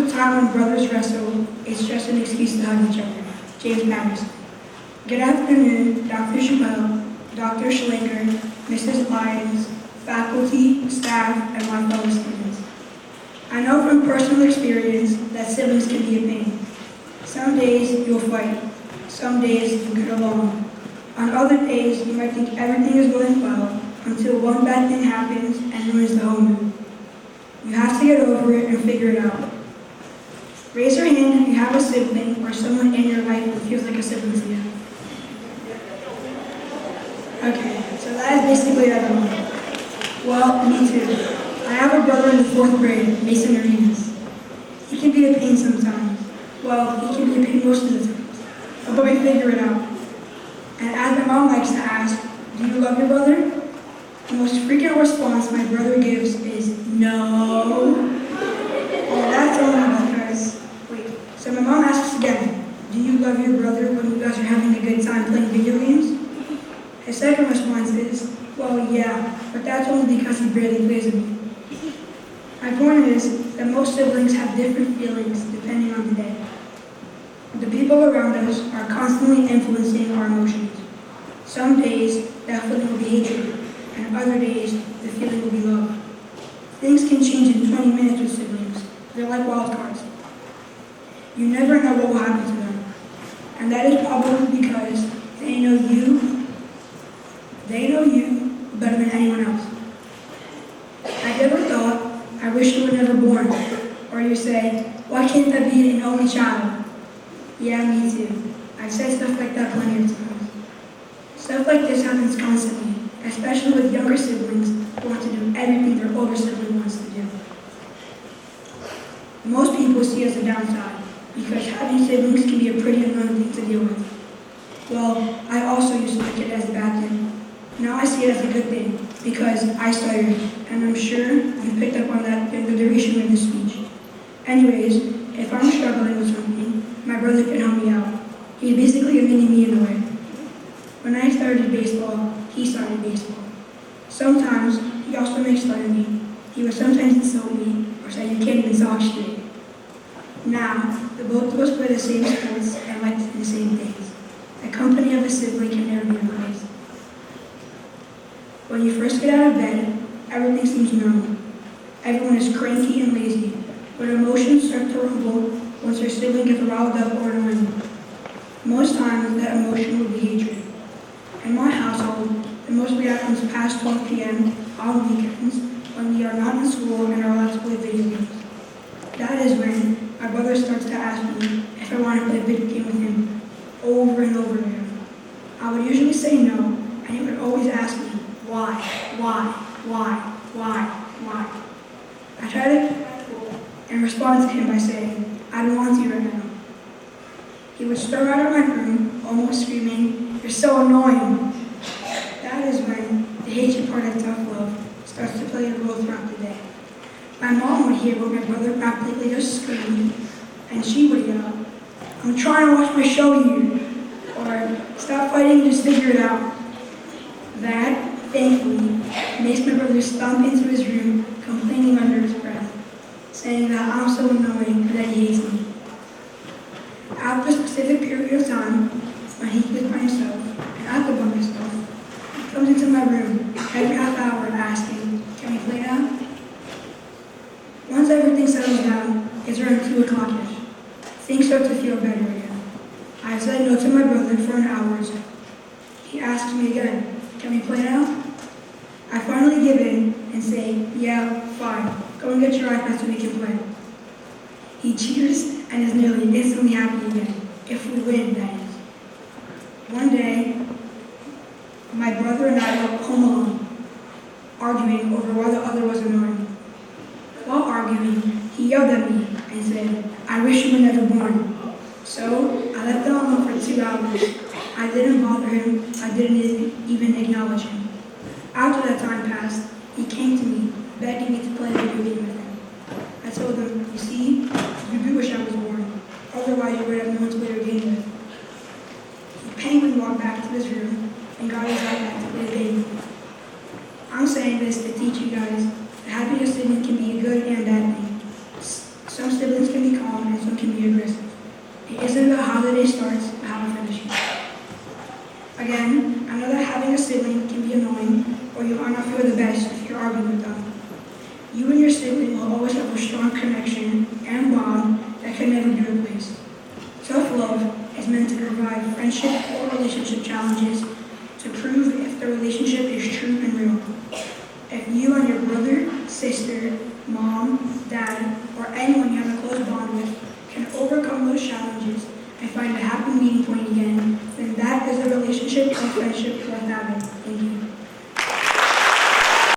a time when brothers wrestle, it's just an excuse to hug each other. James Patterson. Good afternoon, Dr. Chappelle, Dr. Schlinger, Mrs. Lyons, faculty, staff, and my fellow students. I know from personal experience that siblings can be a pain. Some days you'll fight, some days you'll get along. On other days, you might think everything is going well until one bad thing happens and ruins the whole mood. You have to get over it and figure it out. Raise your hand if you have a sibling or someone in your life that feels like a sibling to you. Okay, so that is basically everyone. Well, me too. I have a brother in the 4th grade, Mason Arenas. He can be a pain sometimes. Well, he can be a pain most of the time. But we figure it out. And as my mom likes to ask, do you love your brother? The most frequent response my brother gives is no. Well, that's only because, so my mom asks again, do you love your brother when you guys are having a good time playing video games? His second response is, well, yeah, but that's only because he barely plays with me. My point is that most siblings have different feelings depending on the day. The people around us are constantly influencing our emotions. Some days, that feeling will be hatred, and other days, the feeling will be love. Things can change in 20 minutes with siblings. They're like wild cards. You never know what will happen to them. And that is probably because they know you better than anyone else. I never thought, I wish you were never born. Or you say, why can't I be an only child? Yeah, me too. I've said stuff like that plenty of times. Stuff like this happens constantly, especially with younger siblings who want to do everything their older sibling wants to do. Most people see it as a downside, because having siblings can be a pretty annoying thing to deal with. Well, I also used to look at it as a bad thing. Now I see it as a good thing, because I started, and I'm sure you picked up on that in the duration of this speech. Anyways, if I'm struggling with something, my brother can help me out. He's basically a mini-me in a way. When I started baseball, he started baseball. Sometimes, he also makes fun of me. He would sometimes insult me, or say you can't even talk straight. Now, the both of us play the same sports and like to do the same things. The company of a sibling can never be replaced. When you first get out of bed, everything seems normal. Everyone is cranky and lazy, but emotions start to rumble once your sibling gets riled up or annoying. Most times, that emotion will be hatred. In my household, it mostly happens past 12 p.m. on weekends when we are not in school and are allowed to play video games. That is when my brother starts to ask me if I want to play a video game with him over and over again. I would usually say no, and he would always ask me, why? I try to be cool and respond to him by saying, I don't want to right now. He would storm out of my room, almost screaming, you're so annoying. That is when the hatred part of tough love starts to play a role throughout the day. My mom would hear what my brother practically just screamed, and she would yell, I'm trying to watch my show here, or stop fighting and just figure it out. That, thankfully, makes my brother stomp into his room, complaining under his breath, saying that I'm so annoying that he hates me. After a specific period of time, when he is by himself, and I live by myself, he comes into my room every half hour asking, can we play now? Once everything settles down, it's around 2 o'clock-ish. Things start to feel better again. I said no to my brother for an hour or so. He asks me again, can we play now? I finally give in and say, yeah, fine. Go and get your iPad so we can play. He cheers and is nearly instantly happy again, if we win, that is. One day, my brother and I were home alone, arguing over why the other was annoying. While arguing, he yelled at me and said, I wish you were never born. So, I left him alone for 2 hours. I didn't bother him, I didn't even acknowledge him. After that time passed, he came to me, begging me to play a video game with him. I told him, you see, you do wish I was born. Otherwise, you would have no one to play a game with. He painfully walked back to his room and got his iPad to play the game. I'm saying this to teach you guys that having a sibling can be a good and bad thing. Some siblings can be can be aggressive. It isn't about how the day starts, but how it finishes. Again, I know that having a sibling can be annoying, or you might not feel the best if you're arguing with them. You and your sibling will always have a strong connection and bond that can never be replaced. Self-love is meant to provide friendship or relationship challenges to prove if the relationship is true and real. If you and your brother, sister, mom, dad, or anyone you have a close bond with can overcome those challenges and find a happy meeting point again, then that is a relationship or friendship worth having. Thank you.